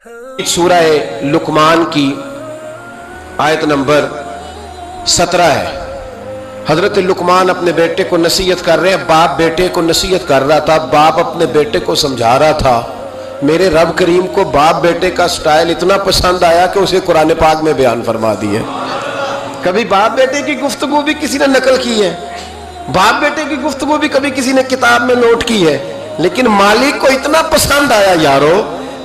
सूरह लुकमान की आयत नंबर 17 है। हजरत लुकमान अपने बेटे को नसीहत कर रहे हैं। बाप बेटे को नसीहत कर रहा था। बाप अपने बेटे को समझा रहा था। मेरे रब करीम को बाप बेटे का स्टाइल इतना पसंद आया कि उसे कुरान पाक में बयान फरमा दिया। कभी बाप बेटे की गुफ्तगू भी किसी ने नकल की है, बाप बेटे की गुफ्तगू भी कभी किसी ने किताब में नोट की है, लेकिन मालिक को इतना पसंद आया यारो,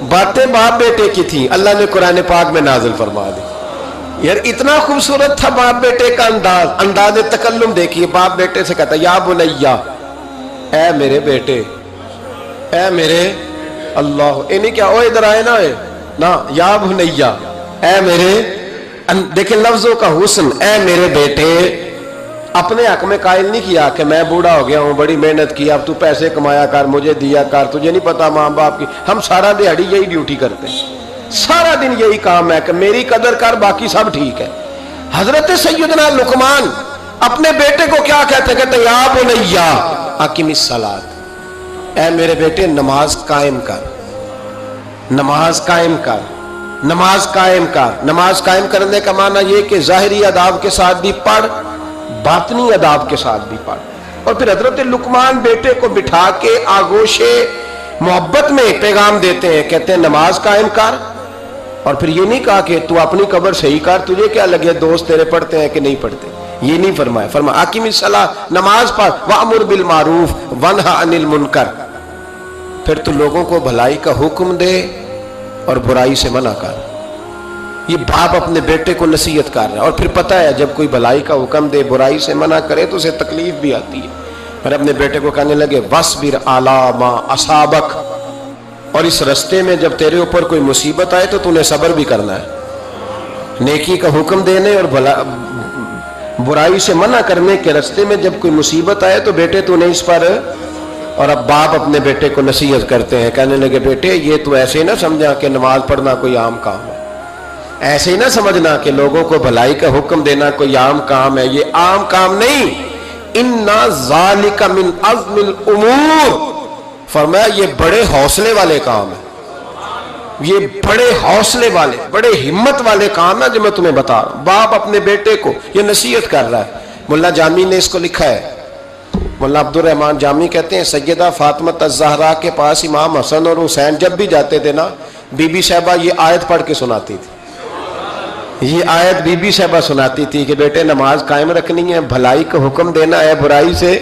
बातें बाप बेटे की थी, अल्लाह ने कुरान पाक में नाजिल फरमा दी। यार इतना खूबसूरत था बाप बेटे का अंदाज तकल्लुम देखिए। बाप बेटे से कहता या बुनैया, ऐ मेरे बेटे, ऐ मेरे अल्लाह, इन्हीं क्या ओ इधर आए ना या बुनैया, ऐ मेरे, देखिए लफ्जों का हुस्न, ऐ मेरे बेटे। अपने हक में कायल नहीं किया कि मैं बूढ़ा हो गया हूँ, बड़ी मेहनत की, अब तू पैसे कमाया कर, मुझे दिया कर, तुझे नहीं पता माँ बाप की। हम सारा दिहाड़ी यही ड्यूटी करते हैं, सारा दिन यही काम है कि मेरी कदर कर, बाकी सब ठीक है। हजरत सैयदना लुकमान अपने बेटे को क्या कहते या बुनैया अकीमिस सलात, ऐ मेरे बेटे नमाज कायम कर, नमाज कायम कर, नमाज कायम कर। नमाज कायम करने का माना यह कि जाहिरी अदाब के साथ भी पढ़, बातनी अदाब के साथ भी पढ़। और फिर हजरत लुकमान बेटे को बिठा के आगोशे मोहब्बत में पैगाम देते हैं, कहते हैं नमाज कायम कर। और फिर ये नहीं कहा कि तू अपनी कब्र सही कर, तुझे क्या लगे दोस्त तेरे पढ़ते हैं कि नहीं पढ़ते, ये नहीं फरमाया। फरमा आकिमिस सलाह, नमाज पढ़, वअमुर बिल मारूफ वन्हा अनिल मुनकर। फिर तू लोगों को भलाई का हुक्म दे और बुराई से मना कर। ये बाप अपने बेटे को नसीहत कर रहा है। और फिर पता है जब कोई भलाई का हुक्म दे, बुराई से मना करे तो उसे तकलीफ भी आती है। फिर अपने बेटे को कहने लगे वस्बिर अला मा असाबक, और इस रस्ते में जब तेरे ऊपर कोई मुसीबत आए तो तूने सब्र भी करना है। नेकी का हुक्म देने और बुराई से मना करने के रस्ते में जब कोई मुसीबत आए तो बेटे तूने इस पर। और अब बाप अपने बेटे को नसीहत करते हैं, कहने लगे बेटे ये तू ऐसे ही ना समझा कि नमाज पढ़ना कोई आम काम है, ऐसे ही ना समझना कि लोगों को भलाई का हुक्म देना कोई आम काम है, ये आम काम नहीं। इन्ना ज़ालिका मिन अज़्मिल उमूर, फरमाया ये बड़े हौसले वाले काम है, ये बड़े हौसले वाले, बड़े हिम्मत वाले काम है जो मैं तुम्हें बता रहा हूं। बाप अपने बेटे को ये नसीहत कर रहा है। मुल्ला जामी ने इसको लिखा है, मुल्ला अब्दुल रहमान जामी कहते हैं सैयदा फातिमा अज़-ज़हरा के पास इमाम हसन और हुसैन जब भी जाते थे ना, बीबी साहबा ये आयत पढ़ के सुनाती थी। ये आयत बीबी साहबा सुनाती थी कि बेटे नमाज कायम रखनी है, भलाई का हुक्म देना है, बुराई से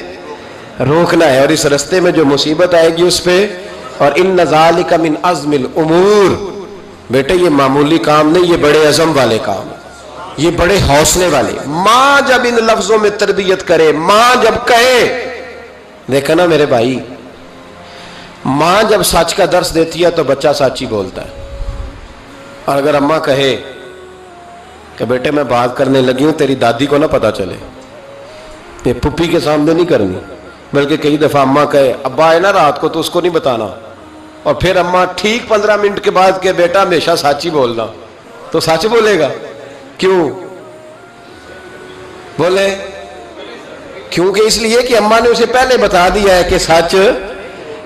रोकना है, और इस रस्ते में जो मुसीबत आएगी उस पे। और इन्ना ज़ालिका मिन अज़्मिल उमूर, बेटे ये मामूली काम नहीं, ये बड़े अज़म वाले काम, ये बड़े हौसले वाले। माँ जब इन लफ्जों में तरबियत करे, माँ जब कहे, देखा ना मेरे भाई, माँ जब सच का दर्स देती है तो बच्चा सच ही बोलता है। और अगर अम्मा कहे कि बेटे मैं बात करने लगी हूं, तेरी दादी को ना पता चले, ये पुप्पी के सामने नहीं करनी, बल्कि कई दफा अम्मा कहे अब्बा आए ना रात को तो उसको नहीं बताना, और फिर अम्मा ठीक 15 मिनट के बाद के बेटा हमेशा सच ही बोलना, तो सच बोलेगा। क्यों बोले? क्योंकि इसलिए कि अम्मा ने उसे पहले बता दिया है कि सच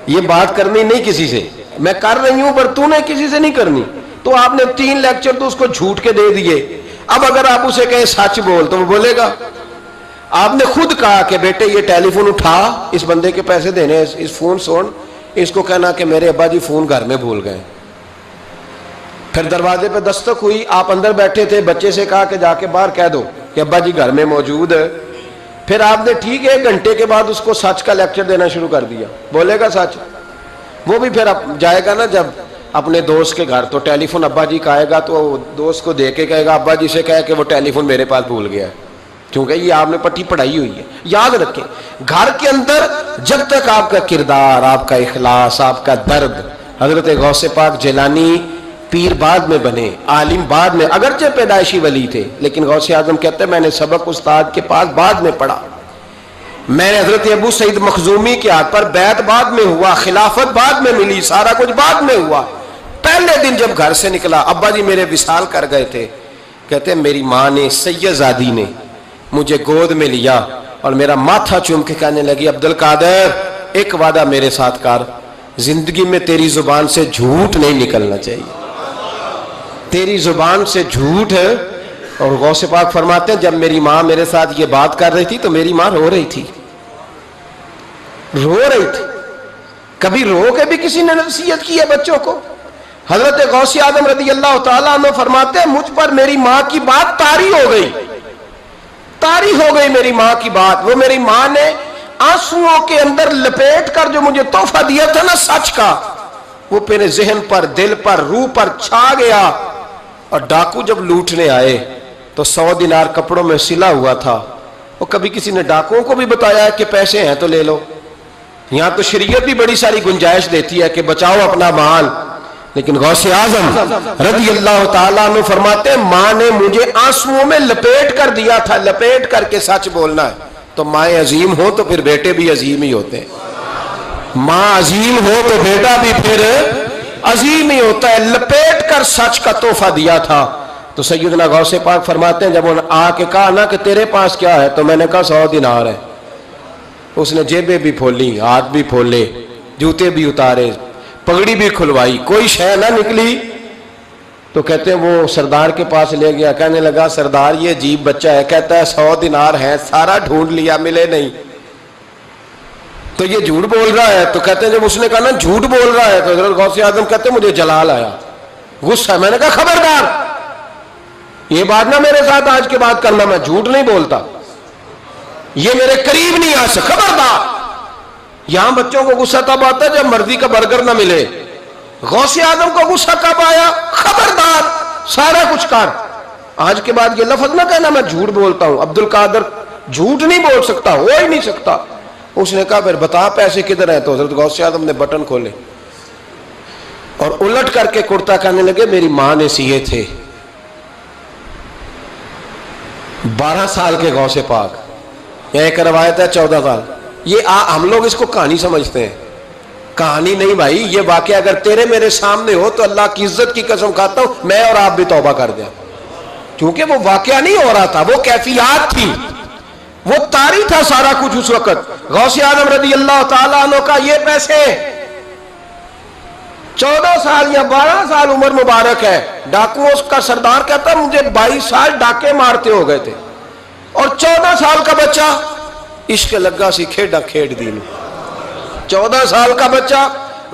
ये बात करनी नहीं किसी से, मैं कर रही हूं पर तूने किसी से नहीं करनी। तो आपने 3 लेक्चर तो उसको झूठ के दे दिए। अब अगर आप उसे कहें सच बोल तो वो बोलेगा। आपने खुद कहा कि बेटे ये टेलीफोन उठा, इस बंदे के पैसे देने, इस फोन सुन, इसको कहना कि मेरे अब्बा जी फोन घर में भूल गए। फिर दरवाजे पे दस्तक हुई, आप अंदर बैठे थे, बच्चे से कहा कि जाके बाहर कह दो कि अब्बा जी घर में मौजूद है। फिर आपने ठीक 1 घंटे के बाद उसको सच का लेक्चर देना शुरू कर दिया, बोलेगा सच? वो भी फिर जाएगा ना जब अपने दोस्त के घर, तो टेलीफोन अब्बा जी का आएगा तो दोस्त को दे के कहेगा अब्बा जी से कहे कि वो टेलीफोन मेरे पास भूल गया है, क्योंकि ये आपने पट्टी पढ़ाई हुई है। याद रखें, घर के अंदर जब तक आपका किरदार, आपका इखलास, आपका दर्द, हजरत गौसे पाक जिलानी पीर बाद में बने, आलिम बाद में, अगरचे पैदाइशी वली थे, लेकिन गौसे आजम कहते हैं मैंने सबक उस्ताद के पास बाद में पढ़ा। मैंने हजरत अबू सईद मखजूमी के हाथ पर बैत बाद में हुआ, खिलाफत बाद में मिली, सारा कुछ बाद में हुआ। पहले दिन जब घर से निकला, अब्बा जी मेरे विसाल कर गए थे, कहते मेरी माँ ने, सैयदादी ने मुझे गोद में लिया और मेरा माथा चूम के कहने लगी अब्दुल कादर एक वादा मेरे साथ कर, जिंदगी में तेरी जुबान से झूठ नहीं निकलना चाहिए। तेरी जुबान से झूठ है। और गौसे पाक फरमाते हैं जब मेरी माँ मेरे साथ ये बात कर रही थी तो मेरी माँ रो रही थी, रो रही थी। कभी रो के भी किसी ने नसीहत की है बच्चों को? हजरत गौसे आजम रदी अल्लाह तआला अन्हु फरमाते हैं मुझ पर मेरी माँ की बात तारी हो गई, तारी हो गई मेरी माँ की बात। वो मेरी माँ ने आंसुओं के अंदर लपेट कर जो मुझे तोहफा दिया था ना सच का, वो मेरे जहन पर, दिल पर, रूह पर छा गया। और डाकू जब लूटने आए तो 100 दिनार कपड़ों में सिला हुआ था। वो कभी किसी ने डाकुओं को भी बताया कि पैसे हैं तो ले लो? यहां तो शरीयत भी बड़ी सारी गुंजाइश देती है कि बचाओ अपना माल, लेकिन गौसे आजम रज़ी अल्लाह ताला अन्हु फरमाते हैं माँ ने मुझे आंसुओं में लपेट कर दिया था, लपेट करके सच बोलना है। तो माएँ अजीम हो तो फिर बेटे भी अजीम ही होते हैं। माँ अजीम हो तो बेटा भी फिर अजीम ही होता है। लपेट कर सच का तोहफा दिया था। तो सैयदना गौसे पाक फरमाते हैं जब उन्होंने आके कहा ना कि तेरे पास क्या है, तो मैंने कहा 100 दिनार है। उसने जेबें भी खोली, हाथ भी खोले, जूते भी उतारे, पगड़ी भी खुलवाई, कोई शय ना निकली। तो कहते हैं वो सरदार के पास ले गया, कहने लगा सरदार ये अजीब बच्चा है, कहता है 100 दिनार है, सारा ढूंढ लिया मिले नहीं, तो ये झूठ बोल रहा है। तो कहते हैं जब उसने कहा ना झूठ बोल रहा है, तो हज़रत गौसे आज़म कहते हैं मुझे जलाल आया, गुस्सा। मैंने कहा खबरदार ये बात ना मेरे साथ आज के बाद करना, मैं झूठ नहीं बोलता, ये मेरे करीब नहीं आ सकता, खबरदार। यहां बच्चों को गुस्सा तब आता है जब मर्जी का बर्गर ना मिले। गौसे आजम को गुस्सा कब आया? खबरदार सारा कुछ कर, आज के बाद ये लफ्ज ना कहना मैं झूठ बोलता हूं। अब्दुल कादर झूठ नहीं बोल सकता, हो ही नहीं सकता। उसने कहा फिर बता पैसे किधर है? तो हजरत गौसे आजम ने बटन खोले और उलट करके कुर्ता कहने लगे मेरी मां ने सिए थे। 12 साल के गौसे पाक, यह एक रवायत है 14 साल। ये हम लोग इसको कहानी समझते हैं, कहानी नहीं भाई। ये वाकया अगर तेरे मेरे सामने हो तो अल्लाह की इज्जत की कसम खाता हूं मैं और आप भी तौबा कर दें, क्योंकि वो वाकया नहीं हो रहा था, वो कैफियत थी, वो तारी था सारा कुछ उस वक्त। गौसे आजम रज़ी अल्लाह ताला अन्हु का ये पैसे 14 साल या 12 साल उम्र मुबारक है। डाकुओं का सरदार कहता है मुझे 22 साल डाके मारते हो गए थे, और 14 साल का बच्चा इश्क लगा सी खेड़ा खेड़ दी। 14 साल का बच्चा,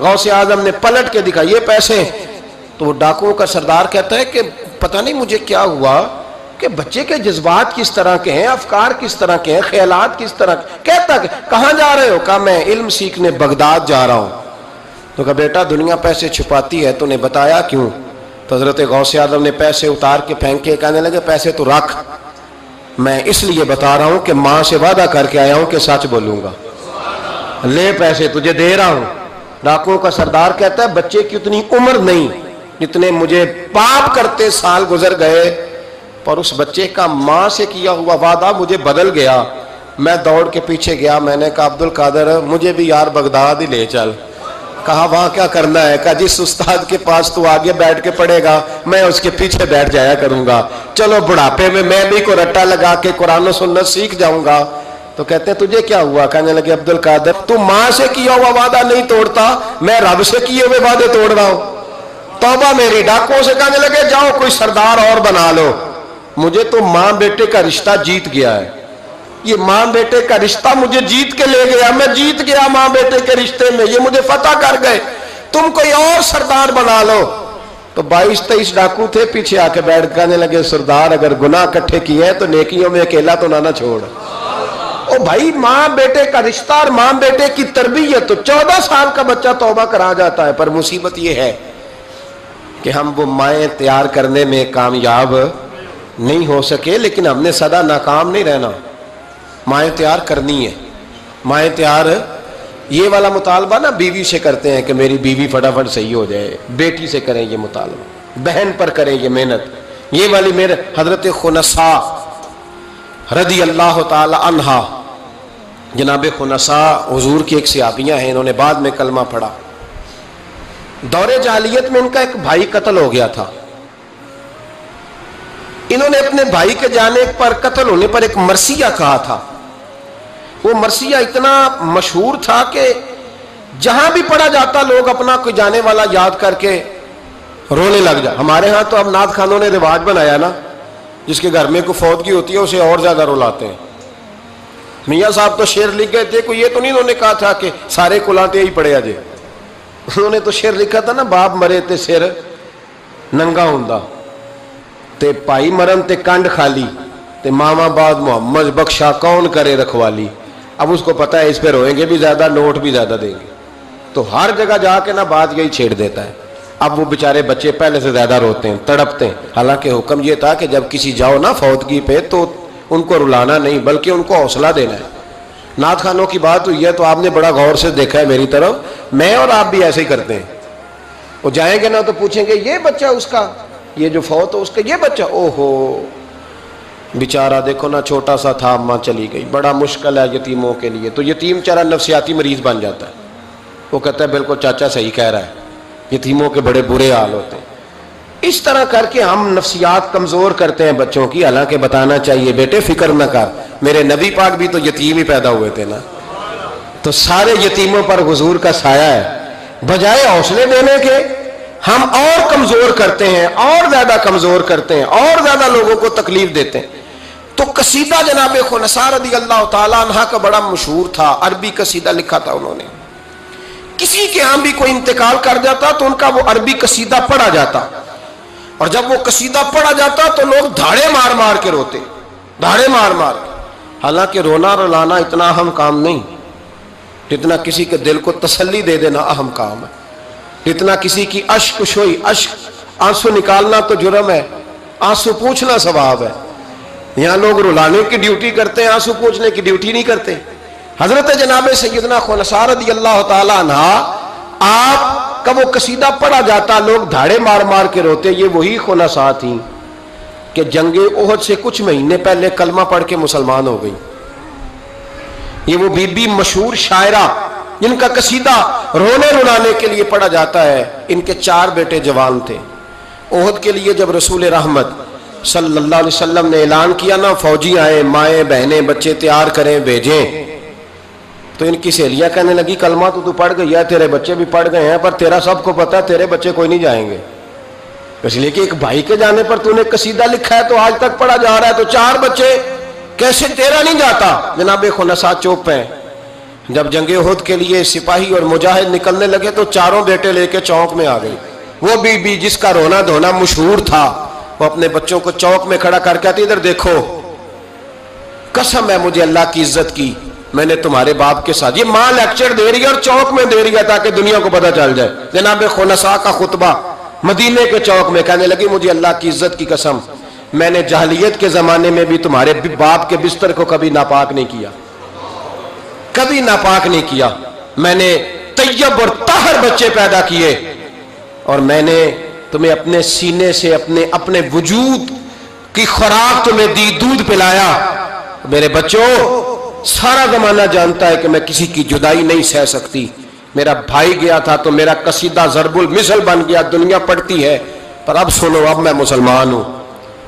गौसे आजम ने पलट के दिखा ये पैसे। तो वो डाकुओं का सरदार कहता है कि पता नहीं मुझे क्या हुआ कि बच्चे के जज्बात किस तरह के हैं, अफकार किस तरह के हैं, ख्यालात किस तरह के। कहता कि कहाँ जा रहे हो? कहा मैं इल्म सीखने बगदाद जा रहा हूँ। तो कहा बेटा दुनिया पैसे छुपाती है, तूने बताया क्यों? तो हजरत गौसे आजम ने पैसे उतार के फेंक के कहने लगे पैसे तो रख, मैं इसलिए बता रहा हूं कि मां से वादा करके आया हूं कि सच बोलूंगा, ले पैसे तुझे दे रहा हूं। डाकुओं का सरदार कहता है बच्चे की उतनी उम्र नहीं जितने मुझे पाप करते साल गुजर गए, पर उस बच्चे का मां से किया हुआ वादा मुझे बदल गया। मैं दौड़ के पीछे गया, मैंने कहा अब्दुल कादर मुझे भी यार बगदाद ही ले चल। कहा वहां क्या करना है? कहा जिस उस्ताद के पास तू आगे बैठ के पढ़ेगा मैं उसके पीछे बैठ जाया करूंगा, चलो बुढ़ापे में मैं भी को रट्टा लगा के कुरान और सुन्नत सीख जाऊंगा। तो कहते हैं तुझे क्या हुआ? कहने लगे अब्दुल कादर तू मां से किया हुआ वादा नहीं तोड़ता, मैं रब से किए हुए वादे तोड़ रहा हूं, तौबा मेरी। डाकुओं से कहने लगे जाओ कोई सरदार और बना लो, मुझे तो मां बेटे का रिश्ता जीत गया है, ये मां बेटे का रिश्ता मुझे जीत के ले गया, मैं जीत गया मां बेटे के रिश्ते में, ये मुझे फतह कर गए, तुम कोई और सरदार बना लो। तो 22-23 डाकू थे, पीछे आके बैठ कहने लगे सरदार अगर गुनाह इकट्ठे किए हैं तो नेकियों में अकेला तो ना छोड़। ओ भाई मां बेटे का रिश्ता और मां बेटे की तरबियत, तो 14 साल का बच्चा तौबा करा जाता है। पर मुसीबत यह है कि हम वो माएँ तैयार करने में कामयाब नहीं हो सके, लेकिन हमने सदा नाकाम नहीं रहना, माएँ तैयार करनी है। माएँ तैयार ये वाला मुतालबा ना बीवी से करते हैं कि मेरी बीवी फटाफट सही हो जाए, बेटी से करें ये मुतालबा, बहन पर करें ये मेहनत। ये वाली मेरे हजरत खुनसा रदी अल्लाह ताला अन्हा, जनाब खुनसा हुजूर की एक सहाबियाँ हैं, इन्होंने बाद में कलमा पढ़ा। दौरे जालियत में इनका एक भाई कत्ल हो गया था। इन्होंने अपने भाई के जाने पर, कत्ल होने पर एक मरसिया कहा था। वो मरसिया इतना मशहूर था कि जहां भी पढ़ा जाता लोग अपना कोई जाने वाला याद करके رونے لگ جا. ہمارے ہاں تو اب نعت خانوں نے رواج بنایا نا, جس کے گھر میں کوئی فوتگی ہوتی ہے اسے اور زیادہ رلاتے ہیں. میاں صاحب تو شعر لکھ گئے تھے, کوئی یہ تو نہیں انہوں نے کہا تھا کہ سارے کلاتے ہی پڑے اجے. انہوں نے تو شعر لکھا تھا نا, باپ مرے تے سر ننگا ہوندا تے پائی مرن تے کنڈ خالی تے ماما بعد محمد بخشا کون کرے رکھوالی. اب اس کو پتا ہے اس پہ روئیں گے بھی زیادہ, نوٹ بھی زیادہ دیں گے, تو ہر جگہ جا کے نا بات یہی چھیڑ دیتا ہے. اب وہ بیچارے بچے پہلے سے زیادہ روتے ہیں, تڑپتے ہیں. حالانکہ حکم یہ تھا کہ جب کسی جاؤ نا فوتگی پہ تو ان کو رلانا نہیں بلکہ ان کو حوصلہ دینا ہے. نعت خانوں کی بات ہوئی ہے تو آپ نے بڑا غور سے دیکھا ہے میری طرف, میں اور آپ بھی ایسے ہی کرتے ہیں. وہ جائیں گے نا تو پوچھیں گے یہ بچہ اس کا, یہ جو فوت ہو اس کا یہ بچہ, او ہو بیچارہ دیکھو نا چھوٹا سا تھا, ماں چلی گئی. بڑا مشکل ہے یتیموں کے لیے. تو یتیم چارہ نفسیاتی مریض بن جاتا ہے. وہ کہتا ہے بالکل چاچا صحیح کہہ رہا ہے, یتیموں کے بڑے برے حال ہوتے ہیں. اس طرح کر کے ہم نفسیات کمزور کرتے ہیں بچوں کی. حالانکہ بتانا چاہیے بیٹے فکر نہ کر, میرے نبی پاک بھی تو یتیم ہی پیدا ہوئے تھے نا, تو سارے یتیموں پر حضور کا سایہ ہے. بجائے حوصلے دینے کے ہم اور کمزور کرتے ہیں, اور زیادہ کمزور کرتے ہیں, اور زیادہ لوگوں کو تکلیف دیتے ہیں. تو قصیدہ جناب خنساء رضی اللہ تعالیٰ عنہ کا بڑا مشہور تھا, عربی قصیدہ لکھا تھا انہوں نے. کسی کے ہاں بھی کوئی انتقال کر جاتا تو ان کا وہ عربی قصیدہ پڑھا جاتا, اور جب وہ قصیدہ پڑھا جاتا تو لوگ دھاڑے مار مار کے روتے, دھاڑے مار مار کے. حالانکہ رونا رلانا اتنا اہم کام نہیں جتنا کسی کے دل کو تسلی دے دینا اہم کام ہے. جتنا کسی کی اشک شوئی, اشک آنسو نکالنا تو جرم ہے, آنسو پوچھنا ثواب ہے. یہاں لوگ رلانے کی ڈیوٹی کرتے ہیں, آنسو پوچھنے کی ڈیوٹی نہیں کرتے. حضرت جناب سیدنا خنساء رضی اللہ تعالیٰ عنہ, آپ کا وہ قصیدہ پڑھا جاتا, لوگ دھاڑے مار مار کے روتے. یہ وہی خنساء تھیں کہ جنگ احد سے کچھ مہینے پہلے کلمہ پڑھ کے مسلمان ہو گئی. یہ وہ بی بی مشہور شاعرہ جن کا قصیدہ رونے رلانے کے لیے پڑھا جاتا ہے. ان کے 4 بیٹے جوان تھے. احد کے لیے جب رسول رحمت صلی اللہ علیہ وسلم نے اعلان کیا نا, فوجی آئے, مائیں بہنیں بچے تیار کریں بھیجیں, تو ان کی سہیلیاں کہنے لگی کلمہ تو پڑھ گئی ہے, تیرے بچے بھی پڑھ گئے ہیں, پر تیرا سب کو پتا ہے تیرے بچے کوئی نہیں جائیں گے. اس لیے کہ ایک بھائی کے جانے پر تو نے قصیدہ لکھا ہے تو آج تک پڑھا جا رہا ہے, تو 4 بچے کیسے تیرا نہیں جاتا. جناب خنساء چوپ ہیں. جب جنگ احد کے لیے سپاہی اور مجاہد نکلنے لگے تو 4 بیٹے لے کے چوک میں آ گئی. وہ بی بی جس کا رونا دھونا مشہور تھا, وہ اپنے بچوں کو چوک میں کھڑا کر کے آتی, ادھر دیکھو, قسم ہے مجھے اللہ کی عزت کی, میں نے تمہارے باپ کے ساتھ. یہ ماں لیکچر دے رہی ہے اور چوک میں دے رہی ہے تاکہ دنیا کو پتہ چل جائے. جناب خنساء کا خطبہ مدینے کے چوک میں, کہنے لگی مجھے اللہ کی عزت کی قسم, میں نے جاہلیت کے زمانے میں بھی تمہارے باپ کے بستر کو کبھی ناپاک نہیں کیا, کبھی ناپاک نہیں کیا. میں نے طیب اور طاہر بچے پیدا کیے, اور میں نے تمہیں اپنے سینے سے اپنے وجود کی خوراک تمہیں دی, دودھ پلایا. میرے بچوں, سارا زمانہ جانتا ہے کہ میں کسی کی جدائی نہیں سہ سکتی. میرا بھائی گیا تھا تو میرا قصیدہ ضرب المثل بن گیا, دنیا پڑھتی ہے, پر اب سنو, اب میں مسلمان ہوں,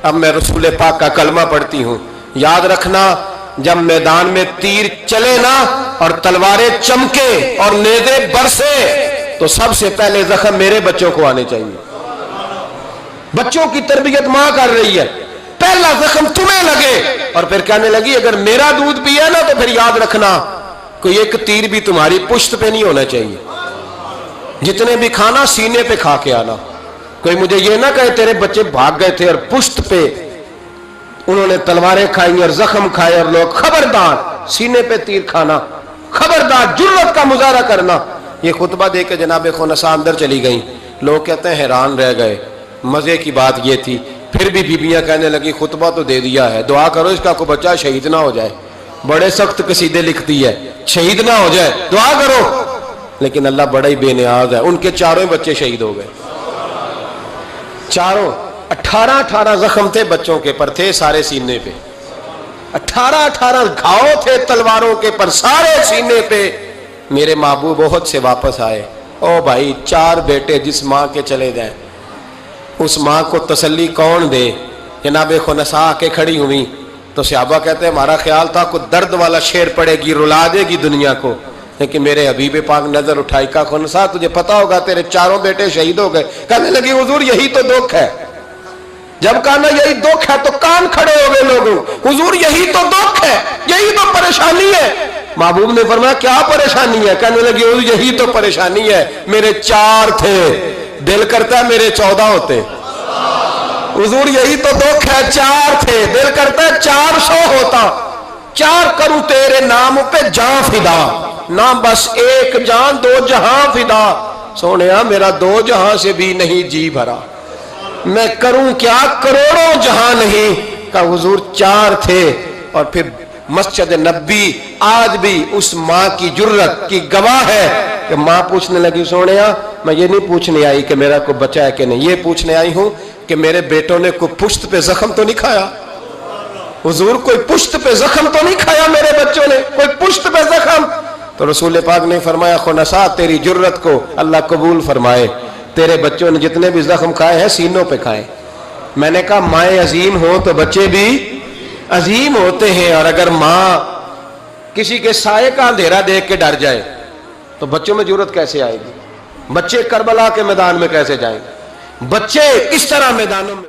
اب میں رسول پاک کا کلمہ پڑھتی ہوں. یاد رکھنا, جب میدان میں تیر چلے نا اور تلواریں چمکے اور نیزے برسے تو سب سے پہلے زخم میرے بچوں کو آنے چاہیے. بچوں کی تربیت ماں کر رہی ہے, پہلا زخم تمہیں لگے. اور پھر کہنے لگی اگر میرا دودھ پیا نا تو پھر یاد رکھنا کوئی ایک تیر بھی تمہاری پشت پہ نہیں ہونا چاہیے. جتنے بھی کھانا سینے پہ کھا کے آنا. کوئی مجھے یہ نہ کہے تیرے بچے بھاگ گئے تھے اور پشت پہ انہوں نے تلواریں کھائی اور زخم کھائے, اور لوگ خبردار سینے پہ تیر کھانا, خبردار جرأت کا مظاہرہ کرنا. یہ خطبہ دے کے جناب خنساء اندر چلی گئیں. لوگ کہتے ہیں حیران رہ گئے. مزے کی بات یہ تھی, پھر بھی بیویاں کہنے لگی خطبہ تو دے دیا ہے, دعا کرو اس کا کوئی بچہ شہید نہ ہو جائے. بڑے سخت قصیدے لکھتی ہے, شہید نہ ہو جائے, دعا کرو. لیکن اللہ بڑا ہی بے نیاز ہے, ان کے 4 بچے شہید ہو گئے. 4 18 زخم تھے بچوں کے پر, تھے سارے سینے پہ. 18 گھاؤ تھے تلواروں کے پر, سارے سینے پہ. میرے محبوب بہت سے واپس آئے. او بھائی, 4 بیٹے جس ماں کے چلے جائیں, اس ماں کو تسلی کون دے. جناب خنساء آ کے کھڑی ہوئی تو صحابہ کہتے ہیں ہمارا خیال تھا کوئی درد والا شعر پڑے گی, رلا دے گی دنیا کو. لیکن میرے حبیب پاک نظر اٹھائی، کہا خنسا تجھے پتا ہوگا تیرے چاروں بیٹے شہید ہو گئے؟ کہنے لگی حضور یہی تو دکھ ہے۔ جب کہا نا یہی دکھ ہے تو کان کھڑے ہو گئے لوگوں، حضور یہی تو دکھ ہے، یہی تو پریشانی ہے۔ محبوب نے فرمایا کیا پریشانی ہے؟ کہنے لگی حضور یہی تو پریشانی ہے، میرے 4 تھے، دل کرتا ہے میرے 14 ہوتے۔ حضور یہی تو دکھ ہے، 4 تھے، دل کرتا ہے 400 ہوتا۔ 4 کروں تیرے نام پہ جان فدا، نام بس ایک جان 2 جہاں فدا۔ سونیا میرا 2 جہاں سے بھی نہیں جی بھرا، میں کروں کیا کروڑوں جہاں نہیں۔ کہا حضور 4 تھے۔ اور پھر مسجد نبی آج بھی اس ماں کی جرت کی گواہ ہے کہ ماں پوچھنے لگی سونیا میں یہ نہیں پوچھنے آئی کہ میرا کوئی بچہ ہے کہ نہیں، یہ پوچھنے آئی ہوں کہ میرے بیٹوں نے کوئی پشت پہ زخم تو نہیں کھایا؟ حضور کوئی پشت پہ زخم تو نہیں کھایا میرے بچوں نے؟ کوئی پشت پہ زخم؟ تو رسول پاک نے فرمایا خنسا تیری جرت کو اللہ قبول فرمائے، تیرے بچوں نے جتنے بھی زخم کھائے ہیں سینوں پہ کھائے۔ میں نے کہا مائیں عظیم ہو تو بچے بھی عظیم ہوتے ہیں، اور اگر ماں کسی کے سائے کا اندھیرا دیکھ کے ڈر جائے تو بچوں میں جرت کیسے آئے گی؟ بچے کربلا کے میدان میں کیسے جائیں گے؟ بچے کس طرح میدانوں میں